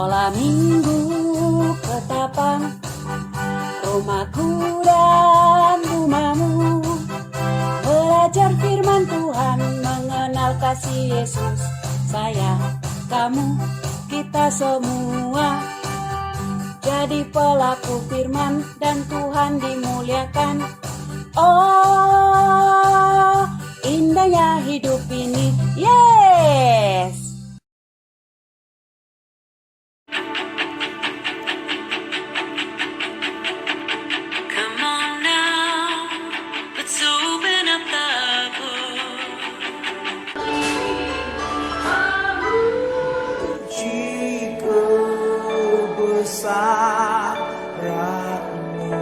Sekolah minggu ketapang, rumahku dan rumahmu, belajar firman Tuhan, mengenal kasih Yesus. Saya, kamu, kita semua jadi pelaku firman dan Tuhan dimuliakan. Oh, indahnya hidup ini. Yes! Come on now, let's open up the book. Puji kebesaran-Mu,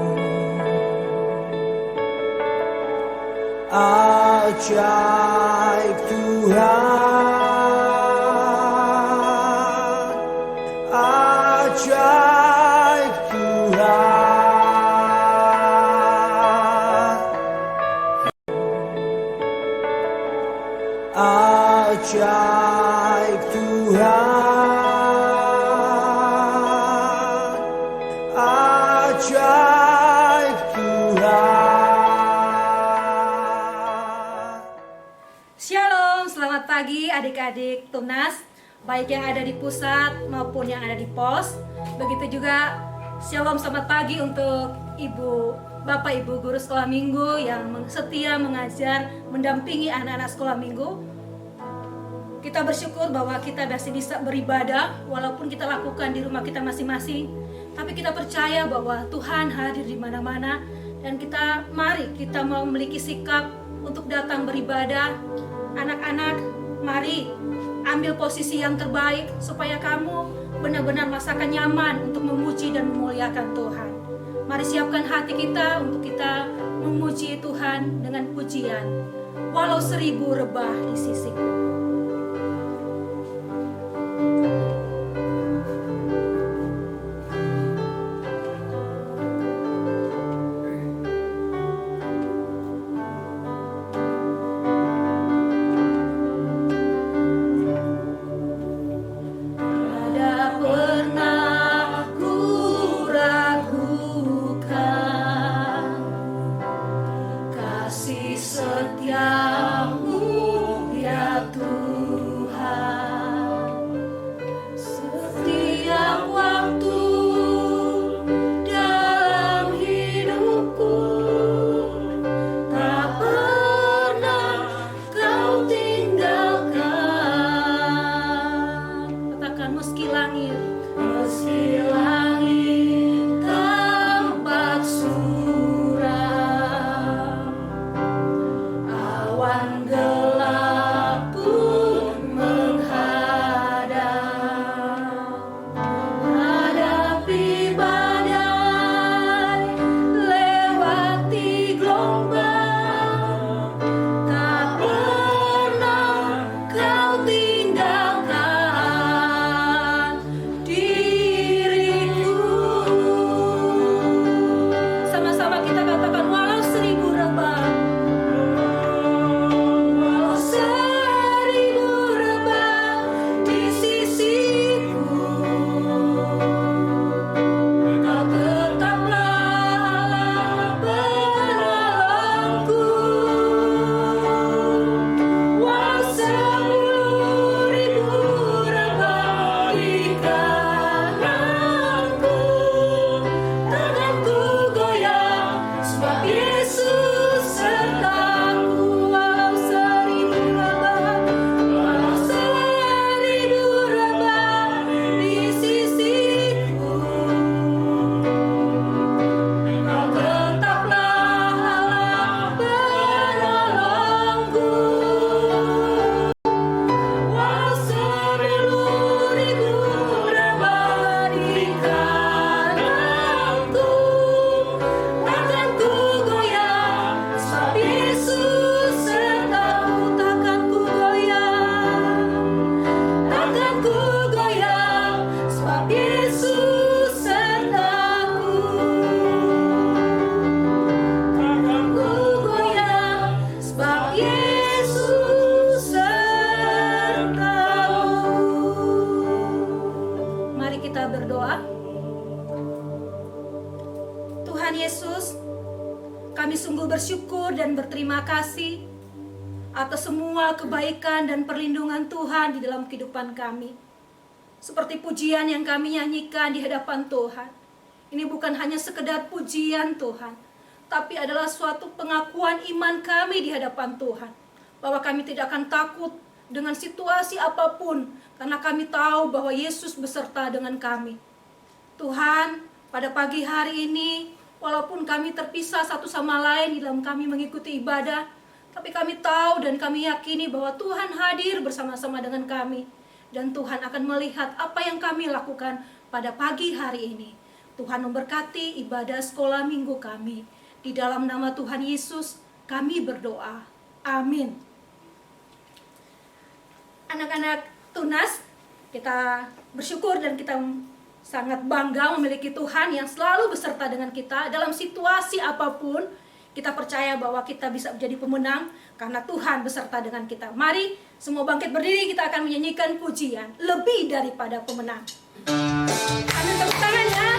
ajaib Tuhan, ajaib Tuhan, ajaib Tuhan, ajaib Tuhan. Shalom, selamat pagi adik-adik Tunas, baik yang ada di pusat maupun yang ada di pos. Begitu juga shalom, selamat pagi untuk ibu, bapak, ibu guru sekolah minggu yang setia mengajar, mendampingi anak-anak sekolah minggu. Kita bersyukur bahwa kita masih bisa beribadah walaupun kita lakukan di rumah kita masing-masing. Tapi kita percaya bahwa Tuhan hadir di mana-mana, dan mari kita mau memiliki sikap untuk datang beribadah. Anak-anak, mari ambil posisi yang terbaik supaya kamu benar-benar merasakan nyaman untuk memuji dan memuliakan Tuhan. Mari siapkan hati kita untuk kita memuji Tuhan dengan pujian, walau 1000 rebah di sisiku. Setiamu ya Tuhan. Tuhan Yesus, kami sungguh bersyukur dan berterima kasih atas semua kebaikan dan perlindungan Tuhan di dalam kehidupan kami. Seperti pujian yang kami nyanyikan di hadapan Tuhan. Ini bukan hanya sekedar pujian Tuhan, tapi adalah suatu pengakuan iman kami di hadapan Tuhan. Bahwa kami tidak akan takut dengan situasi apapun, karena kami tahu bahwa Yesus beserta dengan kami. Tuhan, pada pagi hari ini, walaupun kami terpisah satu sama lain di dalam kami mengikuti ibadah, tapi kami tahu dan kami yakini bahwa Tuhan hadir bersama-sama dengan kami. Dan Tuhan akan melihat apa yang kami lakukan pada pagi hari ini. Tuhan memberkati ibadah sekolah minggu kami. Di dalam nama Tuhan Yesus, kami berdoa. Amin. Anak-anak Tunas, kita bersyukur dan kita sangat bangga memiliki Tuhan yang selalu beserta dengan kita dalam situasi apapun. Kita percaya bahwa kita bisa menjadi pemenang karena Tuhan beserta dengan kita. Mari semua bangkit berdiri, kita akan menyanyikan pujian lebih daripada pemenang. Ambil tepuk tangan ya.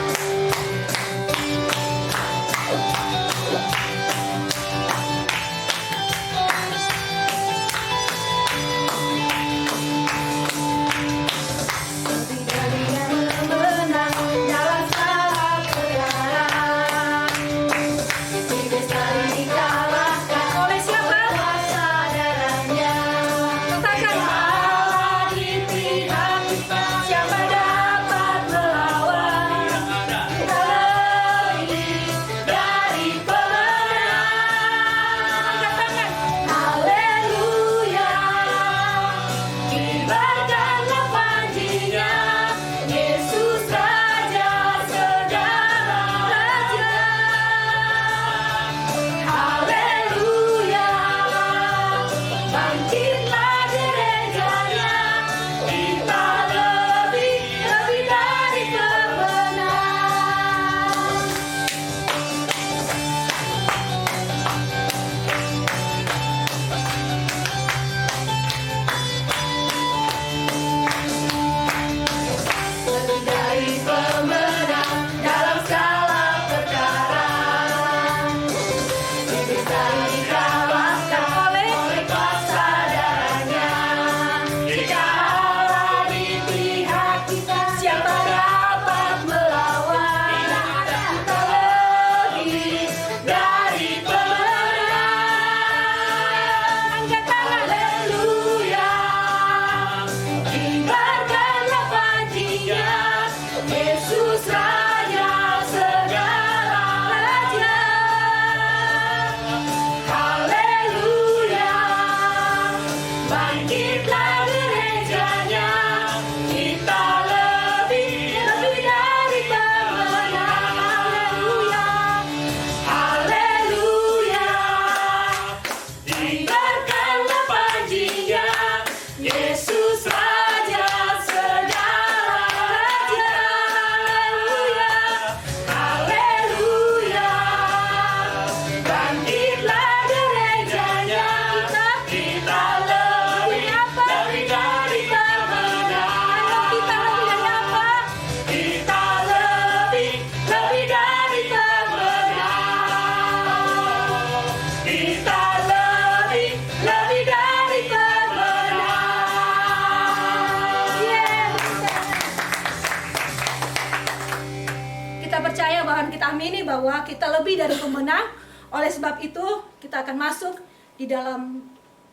Bahwa kita lebih dari pemenang. Oleh sebab itu kita akan masuk di dalam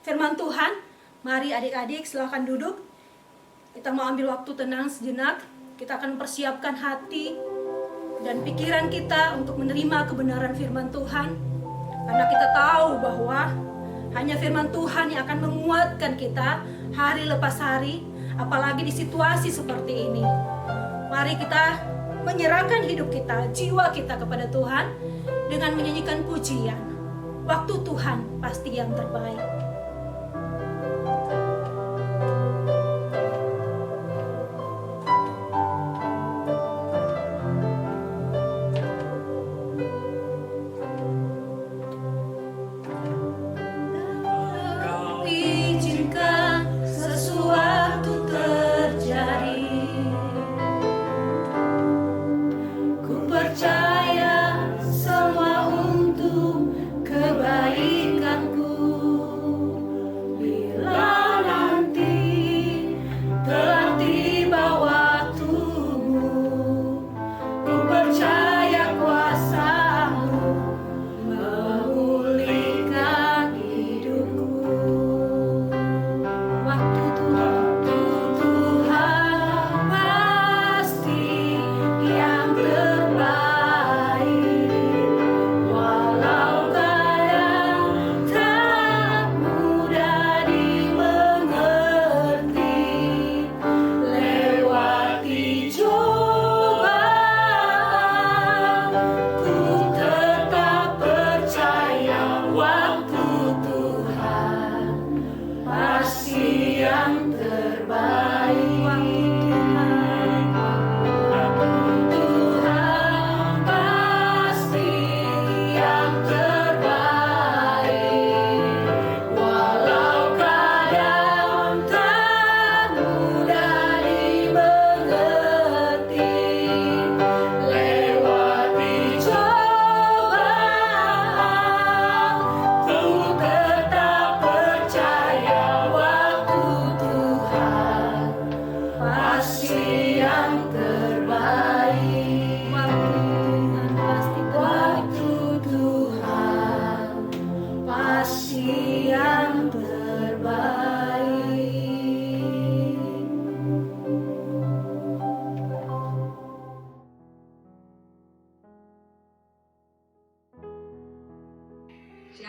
firman Tuhan. Mari adik-adik silakan duduk. Kita mau ambil waktu tenang sejenak. Kita akan persiapkan hati dan pikiran kita untuk menerima kebenaran firman Tuhan. Karena kita tahu bahwa hanya firman Tuhan yang akan menguatkan kita hari lepas hari, apalagi di situasi seperti ini. Mari kita menyerahkan hidup kita, jiwa kita kepada Tuhan dengan menyanyikan pujian. Waktu Tuhan pasti yang terbaik. Izinkan sesuatu terjadi. Ku percaya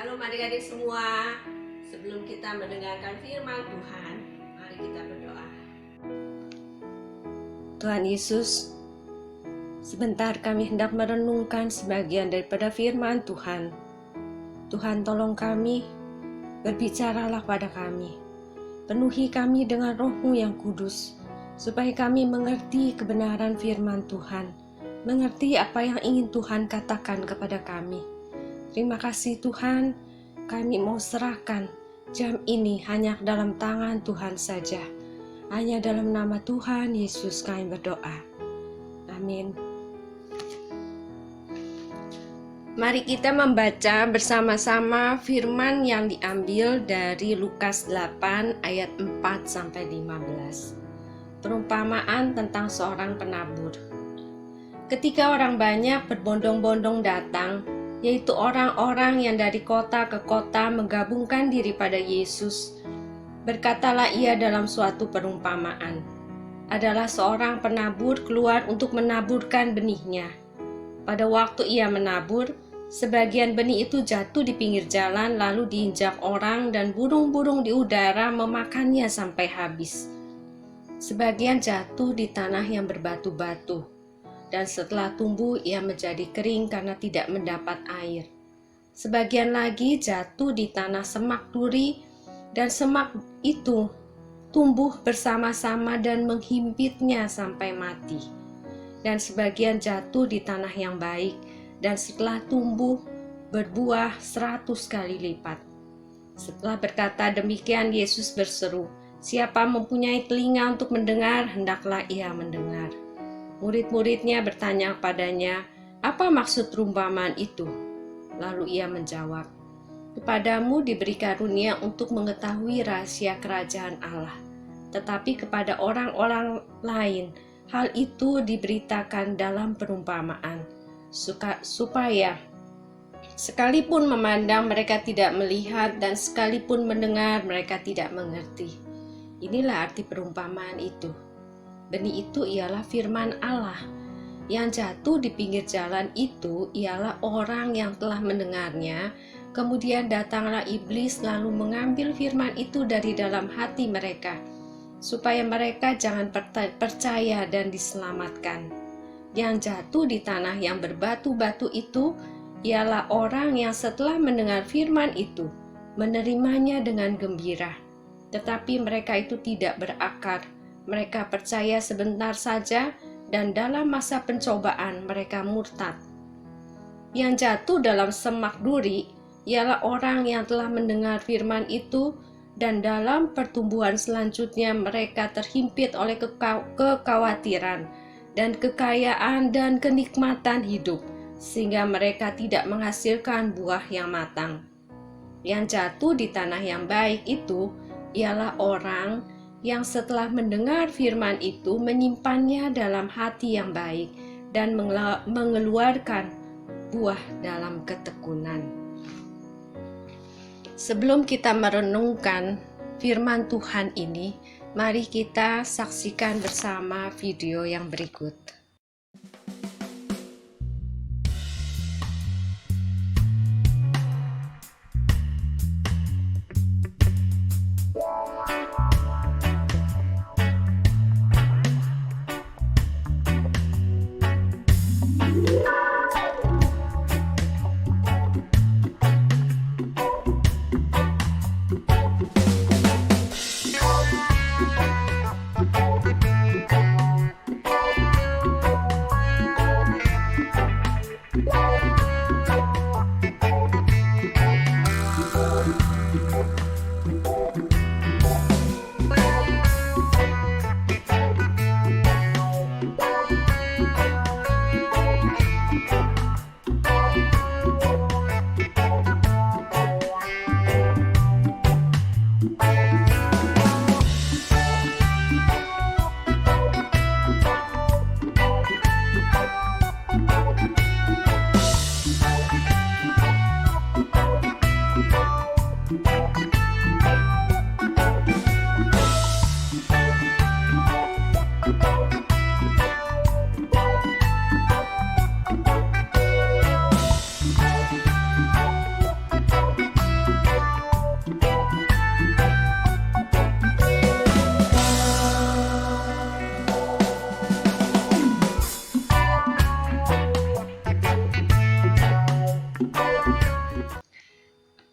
Shalom adik-adik semua. Sebelum kita mendengarkan firman Tuhan, mari kita berdoa. Tuhan Yesus, sebentar kami hendak merenungkan sebagian daripada firman Tuhan. Tuhan, tolong kami, berbicaralah pada kami. Penuhi kami dengan Roh-Mu yang kudus, supaya kami mengerti kebenaran firman Tuhan, mengerti apa yang ingin Tuhan katakan kepada kami. Terima kasih Tuhan, kami mau serahkan jam ini hanya dalam tangan Tuhan saja. Hanya dalam nama Tuhan Yesus kami berdoa. Amin. Mari kita membaca bersama-sama firman yang diambil dari Lukas 8 ayat 4-15. Perumpamaan tentang seorang penabur. Ketika orang banyak berbondong-bondong datang, yaitu orang-orang yang dari kota ke kota menggabungkan diri pada Yesus, berkatalah ia dalam suatu perumpamaan. Adalah seorang penabur keluar untuk menaburkan benihnya. Pada waktu ia menabur, sebagian benih itu jatuh di pinggir jalan lalu diinjak orang dan burung-burung di udara memakannya sampai habis. Sebagian jatuh di tanah yang berbatu-batu, dan setelah tumbuh ia menjadi kering karena tidak mendapat air. Sebagian lagi jatuh di tanah semak duri, dan semak itu tumbuh bersama-sama dan menghimpitnya sampai mati. Dan sebagian jatuh di tanah yang baik, dan setelah tumbuh berbuah 100 kali lipat. Setelah berkata demikian, Yesus berseru, "Siapa mempunyai telinga untuk mendengar, hendaklah ia mendengar." Murid-muridnya bertanya kepadanya, "Apa maksud perumpamaan itu?" Lalu ia menjawab, "Kepadamu diberi karunia untuk mengetahui rahasia kerajaan Allah, tetapi kepada orang-orang lain hal itu diberitakan dalam perumpamaan, supaya sekalipun memandang mereka tidak melihat dan sekalipun mendengar mereka tidak mengerti." Inilah arti perumpamaan itu. Benih itu ialah firman Allah. Yang jatuh di pinggir jalan itu ialah orang yang telah mendengarnya, kemudian datanglah iblis lalu mengambil firman itu dari dalam hati mereka, supaya mereka jangan percaya dan diselamatkan. Yang jatuh di tanah yang berbatu-batu itu ialah orang yang setelah mendengar firman itu, menerimanya dengan gembira. Tetapi mereka itu tidak berakar. Mereka percaya sebentar saja dan dalam masa pencobaan mereka murtad. Yang jatuh dalam semak duri ialah orang yang telah mendengar firman itu dan dalam pertumbuhan selanjutnya mereka terhimpit oleh kekhawatiran dan kekayaan dan kenikmatan hidup sehingga mereka tidak menghasilkan buah yang matang. Yang jatuh di tanah yang baik itu ialah orang yang setelah mendengar firman itu menyimpannya dalam hati yang baik dan mengeluarkan buah dalam ketekunan. Sebelum kita merenungkan firman Tuhan ini, mari kita saksikan bersama video yang berikut.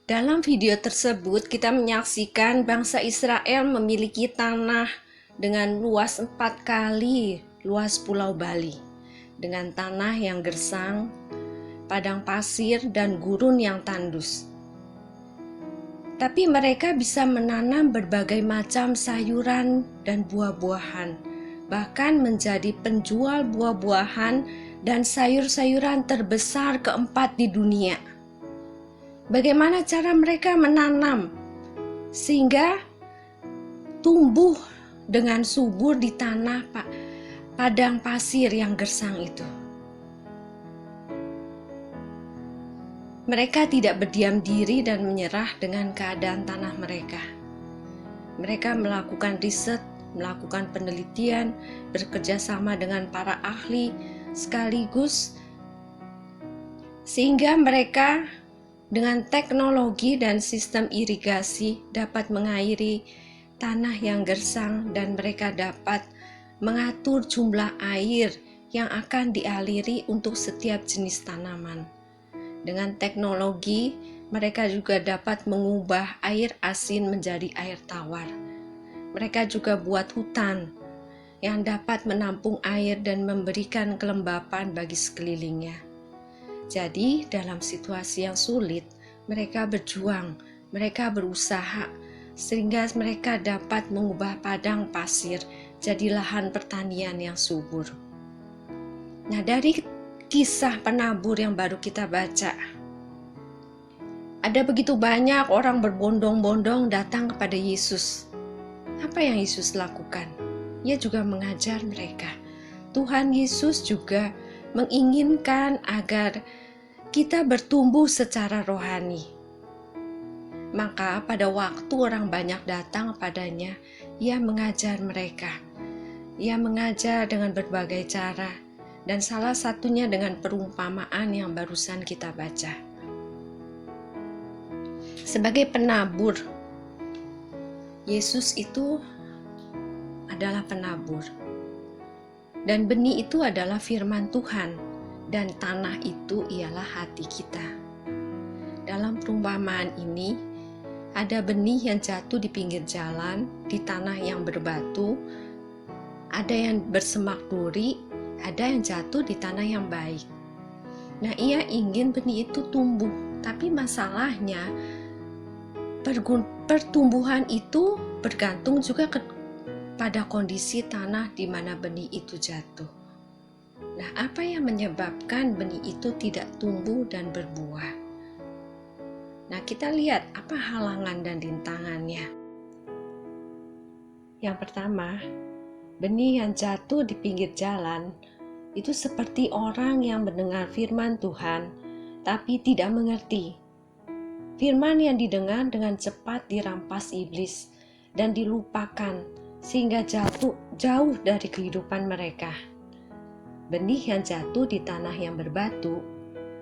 Dalam video tersebut kita menyaksikan bangsa Israel memiliki tanah dengan luas 4 kali luas Pulau Bali, dengan tanah yang gersang, padang pasir, dan gurun yang tandus. Tapi mereka bisa menanam berbagai macam sayuran dan buah-buahan, bahkan menjadi penjual buah-buahan dan sayur-sayuran terbesar keempat di dunia. Bagaimana cara mereka menanam sehingga tumbuh dengan subur di tanah padang pasir yang gersang itu? Mereka tidak berdiam diri dan menyerah dengan keadaan tanah mereka. Mereka melakukan riset, melakukan penelitian, bekerja sama dengan para ahli sekaligus, sehingga mereka dengan teknologi dan sistem irigasi dapat mengairi tanah yang gersang, dan mereka dapat mengatur jumlah air yang akan dialiri untuk setiap jenis tanaman. Dengan teknologi, mereka juga dapat mengubah air asin menjadi air tawar. Mereka juga buat hutan yang dapat menampung air dan memberikan kelembapan bagi sekelilingnya. Jadi, dalam situasi yang sulit, mereka berjuang, mereka berusaha, sehingga mereka dapat mengubah padang pasir jadi lahan pertanian yang subur. Nah, dari kisah penabur yang baru kita baca, ada begitu banyak orang berbondong-bondong datang kepada Yesus. Apa yang Yesus lakukan? Ia juga mengajar mereka. Tuhan Yesus juga menginginkan agar kita bertumbuh secara rohani. Maka pada waktu orang banyak datang padanya, ia mengajar mereka. Ia mengajar dengan berbagai cara, dan salah satunya dengan perumpamaan yang barusan kita baca. Sebagai penabur, Yesus itu adalah penabur. Dan benih itu adalah firman Tuhan, dan tanah itu ialah hati kita. Dalam perumpamaan ini, ada benih yang jatuh di pinggir jalan, di tanah yang berbatu, ada yang bersemak duri, ada yang jatuh di tanah yang baik. Nah, ia ingin benih itu tumbuh, tapi masalahnya pertumbuhan itu bergantung juga pada kondisi tanah di mana benih itu jatuh. Nah, apa yang menyebabkan benih itu tidak tumbuh dan berbuah? Nah, kita lihat apa halangan dan rintangannya. Yang pertama, benih yang jatuh di pinggir jalan itu seperti orang yang mendengar firman Tuhan, tapi tidak mengerti. Firman yang didengar dengan cepat dirampas iblis dan dilupakan, sehingga jauh dari kehidupan mereka. Benih yang jatuh di tanah yang berbatu,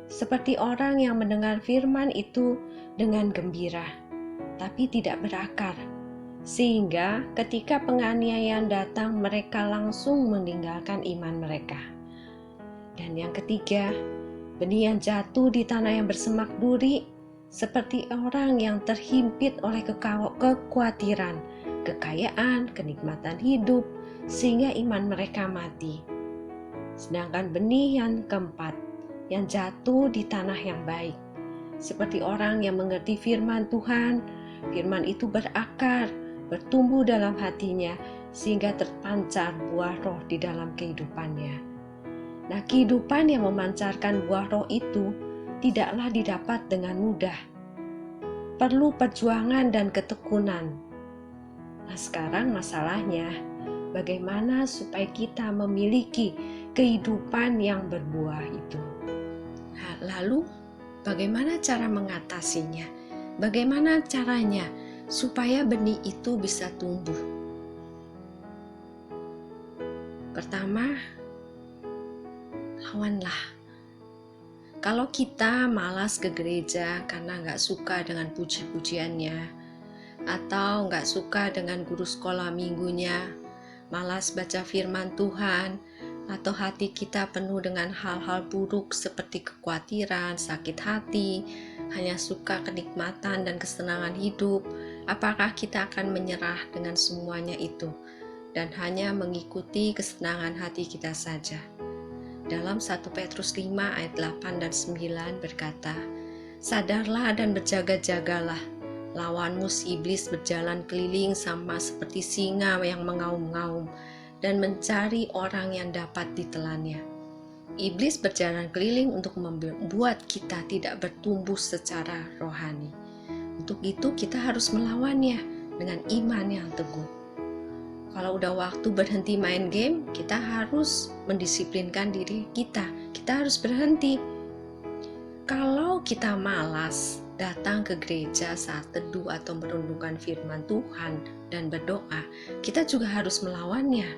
seperti orang yang mendengar firman itu dengan gembira, tapi tidak berakar, sehingga ketika penganiayaan datang, mereka langsung meninggalkan iman mereka. Dan yang ketiga, benih yang jatuh di tanah yang bersemak duri, seperti orang yang terhimpit oleh kekhawatiran, kekayaan, kenikmatan hidup, sehingga iman mereka mati. Sedangkan benih yang keempat, yang jatuh di tanah yang baik, seperti orang yang mengerti firman Tuhan, firman itu berakar, bertumbuh dalam hatinya, sehingga terpancar buah roh di dalam kehidupannya. Nah, kehidupan yang memancarkan buah roh itu tidaklah didapat dengan mudah. Perlu perjuangan dan ketekunan. Nah, sekarang masalahnya, bagaimana supaya kita memiliki kehidupan yang berbuah itu? Nah, lalu bagaimana cara mengatasinya? Bagaimana caranya supaya benih itu bisa tumbuh? Pertama, lawanlah. Kalau kita malas ke gereja karena nggak suka dengan puji-pujiannya, atau nggak suka dengan guru sekolah minggunya, malas baca firman Tuhan, atau hati kita penuh dengan hal-hal buruk seperti kekhawatiran, sakit hati, hanya suka kenikmatan dan kesenangan hidup, apakah kita akan menyerah dengan semuanya itu dan hanya mengikuti kesenangan hati kita saja? Dalam 1 Petrus 5 ayat 8 dan 9 berkata, "Sadarlah dan berjaga-jagalah, lawanmu si iblis berjalan keliling sama seperti singa yang mengaum-ngaum dan mencari orang yang dapat ditelannya." Iblis berjalan keliling untuk membuat kita tidak bertumbuh secara rohani. Untuk itu kita harus melawannya dengan iman yang teguh. Kalau udah waktu berhenti main game, kita harus mendisiplinkan diri kita. Kita harus berhenti. Kalau kita malas datang ke gereja saat teduh atau merenungkan firman Tuhan dan berdoa, kita juga harus melawannya.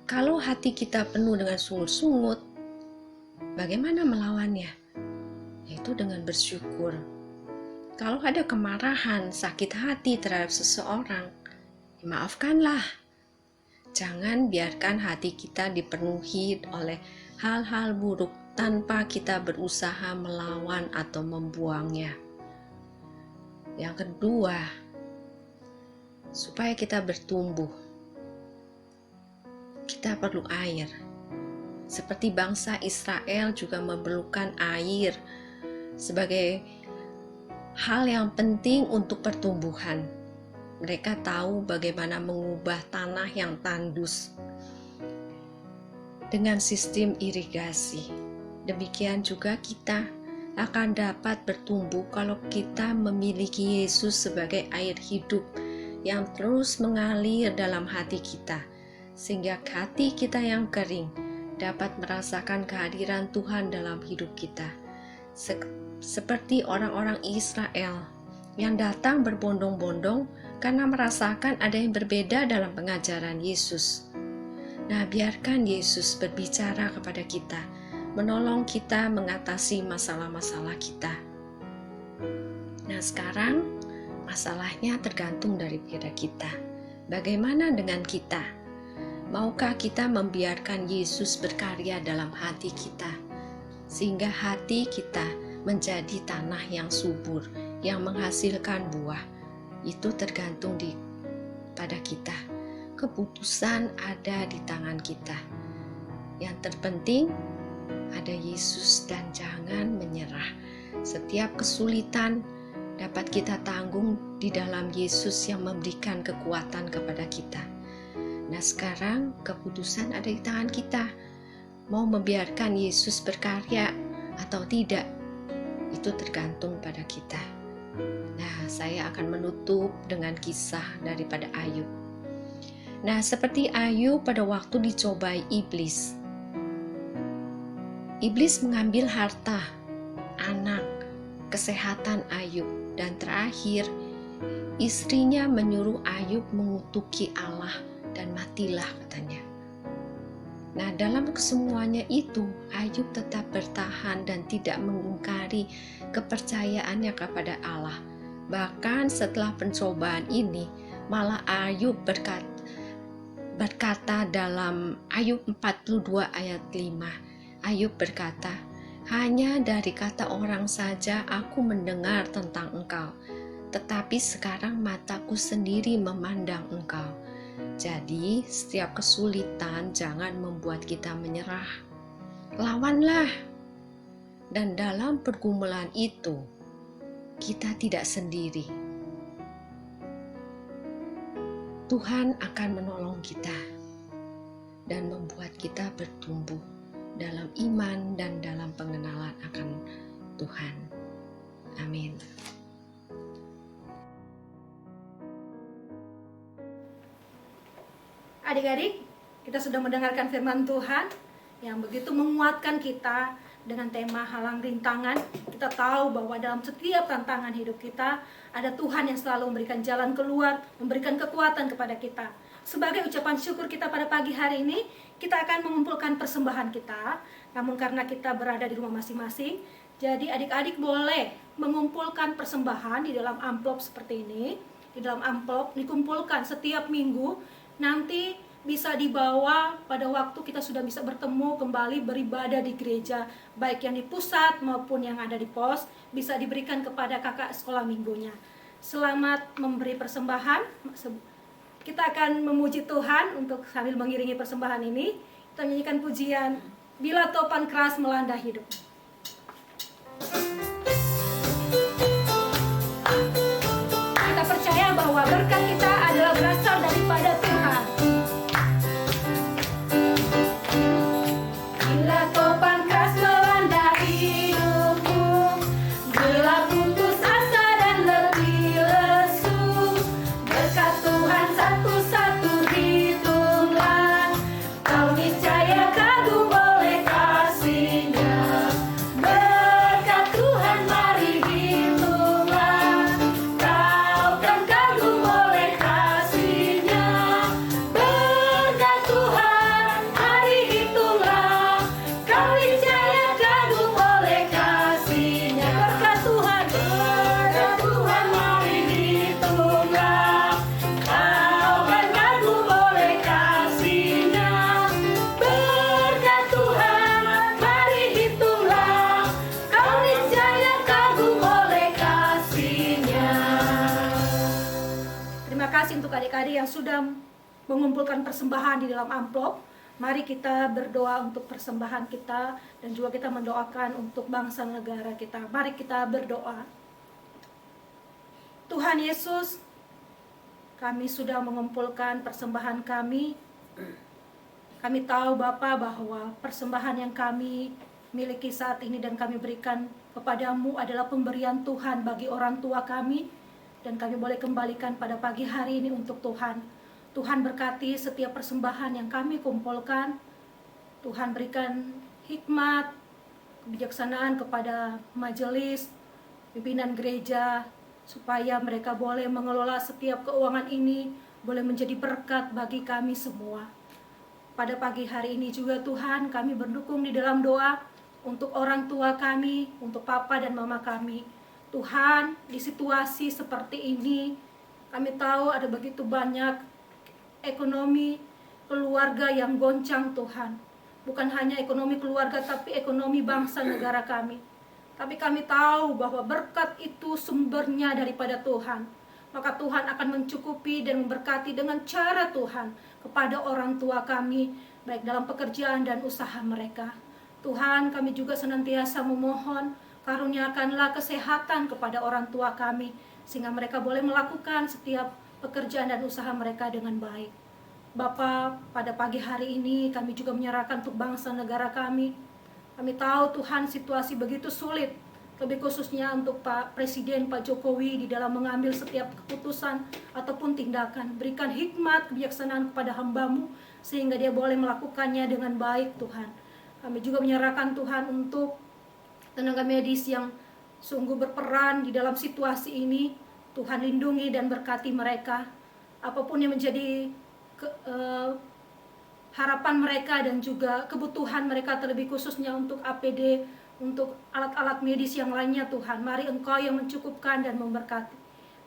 Kalau hati kita penuh dengan sungut-sungut, bagaimana melawannya? Yaitu dengan bersyukur. Kalau ada kemarahan, sakit hati terhadap seseorang, maafkanlah. Jangan biarkan hati kita dipenuhi oleh hal-hal buruk tanpa kita berusaha melawan atau membuangnya. Yang kedua, supaya kita bertumbuh, kita perlu air. Seperti bangsa Israel juga memerlukan air sebagai hal yang penting untuk pertumbuhan. Mereka tahu bagaimana mengubah tanah yang tandus dengan sistem irigasi. Demikian juga kita akan dapat bertumbuh kalau kita memiliki Yesus sebagai air hidup yang terus mengalir dalam hati kita, sehingga hati kita yang kering dapat merasakan kehadiran Tuhan dalam hidup kita. Seperti orang-orang Israel yang datang berbondong-bondong karena merasakan ada yang berbeda dalam pengajaran Yesus. Nah, biarkan Yesus berbicara kepada kita, menolong kita mengatasi masalah-masalah kita. Nah, sekarang masalahnya tergantung daripada kita. Bagaimana dengan kita? Maukah kita membiarkan Yesus berkarya dalam hati kita, sehingga hati kita menjadi tanah yang subur, yang menghasilkan buah? Itu tergantung pada kita. Keputusan ada di tangan kita. Yang terpenting ada Yesus dan jangan menyerah. Setiap kesulitan dapat kita tanggung di dalam Yesus yang memberikan kekuatan kepada kita. Nah, sekarang keputusan ada di tangan kita. Mau membiarkan Yesus berkarya atau tidak, itu tergantung pada kita. Nah, saya akan menutup dengan kisah daripada Ayub. Nah, seperti Ayub pada waktu dicobai iblis. Iblis mengambil harta, anak, kesehatan Ayub, dan terakhir istrinya menyuruh Ayub mengutuki Allah dan matilah, katanya. Nah, dalam kesemuanya itu Ayub tetap bertahan dan tidak mengingkari kepercayaannya kepada Allah. Bahkan setelah pencobaan ini, malah Ayub berkata dalam Ayub 42 ayat 5, Ayub berkata, "Hanya dari kata orang saja aku mendengar tentang engkau, tetapi sekarang mataku sendiri memandang engkau." Jadi, setiap kesulitan jangan membuat kita menyerah. Lawanlah. Dan dalam pergumulan itu, kita tidak sendiri. Tuhan akan menolong kita dan membuat kita bertumbuh dalam iman dan dalam pengenalan akan Tuhan. Amin. Adik-adik, kita sudah mendengarkan firman Tuhan yang begitu menguatkan kita dengan tema halang rintangan. Kita tahu bahwa dalam setiap tantangan hidup kita, ada Tuhan yang selalu memberikan jalan keluar, memberikan kekuatan kepada kita. Sebagai ucapan syukur kita pada pagi hari ini, kita akan mengumpulkan persembahan kita. Namun karena kita berada di rumah masing-masing, jadi adik-adik boleh mengumpulkan persembahan di dalam amplop seperti ini. Di dalam amplop dikumpulkan setiap minggu. Nanti bisa dibawa pada waktu kita sudah bisa bertemu kembali beribadah di gereja, baik yang di pusat maupun yang ada di pos, bisa diberikan kepada kakak sekolah minggunya. Selamat memberi persembahan. Kita akan memuji Tuhan untuk sambil mengiringi persembahan ini. Kita menyanyikan pujian Bila Topan Keras Melanda Hidup. Kita percaya bahwa berkat kita adalah berasal daripada Tuhan. Bila topan keras melanda hidupku, bila putus asa dan letih lesu, berkat Tuhan satu-satu hitunglah, kau niscaya kagum oleh kasih-Nya. Berkat Tuhan mari hitunglah, kau kan kagum oleh kasih-Nya. Berkat Tuhan mari hitunglah, kau niscaya kagum oleh kasih-Nya. Berkat Tuhan mari hitunglah, kau kan kagum oleh kasih-Nya. Berkat Tuhan mari hitunglah, kau niscaya kagum oleh kasih-Nya. Terima kasih untuk adik-adik yang sudah mengumpulkan persembahan di dalam amplop. Mari kita berdoa untuk persembahan kita dan juga kita mendoakan untuk bangsa negara kita. Mari kita berdoa. Tuhan Yesus, kami sudah mengumpulkan persembahan kami. Kami tahu Bapa bahwa persembahan yang kami miliki saat ini dan kami berikan kepadamu adalah pemberian Tuhan bagi orang tua kami, dan kami boleh kembalikan pada pagi hari ini untuk Tuhan. Tuhan berkati setiap persembahan yang kami kumpulkan. Tuhan berikan hikmat, kebijaksanaan kepada majelis, pimpinan gereja, supaya mereka boleh mengelola setiap keuangan ini, boleh menjadi berkat bagi kami semua. Pada pagi hari ini juga Tuhan, kami berdukung di dalam doa untuk orang tua kami, untuk papa dan mama kami. Tuhan, di situasi seperti ini, kami tahu ada begitu banyak ekonomi keluarga yang goncang Tuhan. Bukan hanya ekonomi keluarga, tapi ekonomi bangsa negara kami. Tapi kami tahu bahwa berkat itu sumbernya daripada Tuhan. Maka Tuhan akan mencukupi dan memberkati dengan cara Tuhan kepada orang tua kami, baik dalam pekerjaan dan usaha mereka. Tuhan, kami juga senantiasa memohon, karuniakanlah kesehatan kepada orang tua kami, sehingga mereka boleh melakukan setiap pekerjaan dan usaha mereka dengan baik. Bapa, pada pagi hari ini kami juga menyerahkan untuk bangsa negara kami. Kami tahu Tuhan situasi begitu sulit, lebih khususnya untuk Pak Presiden, Pak Jokowi di dalam mengambil setiap keputusan ataupun tindakan. Berikan hikmat, kebijaksanaan kepada hamba-Mu, sehingga dia boleh melakukannya dengan baik Tuhan. Kami juga menyerahkan Tuhan untuk tenaga medis yang sungguh berperan di dalam situasi ini. Tuhan lindungi dan berkati mereka. Apapun yang menjadi harapan mereka dan juga kebutuhan mereka, terlebih khususnya untuk APD, untuk alat-alat medis yang lainnya Tuhan. Mari Engkau yang mencukupkan dan memberkati.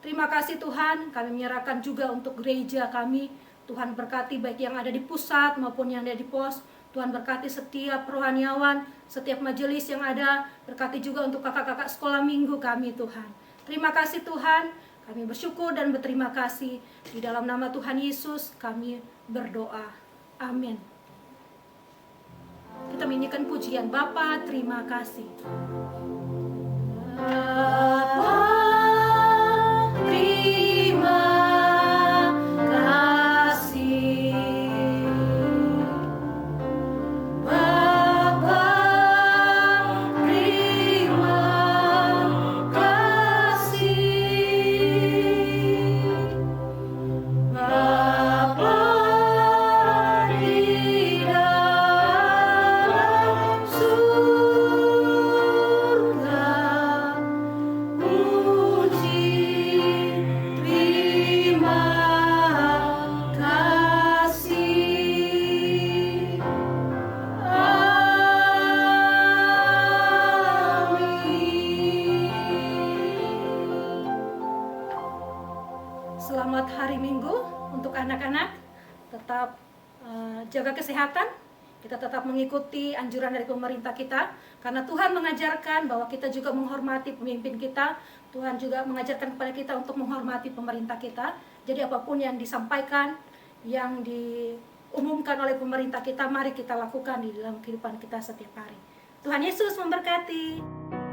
Terima kasih Tuhan, kami menyerahkan juga untuk gereja kami. Tuhan berkati baik yang ada di pusat maupun yang ada di pos. Tuhan berkati setiap rohaniawan, setiap majelis yang ada. Berkati juga untuk kakak-kakak sekolah minggu kami Tuhan. Terima kasih Tuhan, kami bersyukur dan berterima kasih. Di dalam nama Tuhan Yesus kami berdoa. Amin. Kita menyanyikan pujian Bapa, terima kasih. Bapa, terima kasih. Bapa, terima kasih. Bapa di dalam surga, puji terima kasih. Amin. Selamat hari Minggu untuk anak-anak. Tetap jaga kesehatan, kita tetap mengikuti anjuran dari pemerintah kita, karena Tuhan mengajarkan bahwa kita juga menghormati pemimpin kita. Tuhan juga mengajarkan kepada kita untuk menghormati pemerintah kita. Jadi apapun yang disampaikan, yang diumumkan oleh pemerintah kita, mari kita lakukan di dalam kehidupan kita setiap hari. Tuhan Yesus memberkati.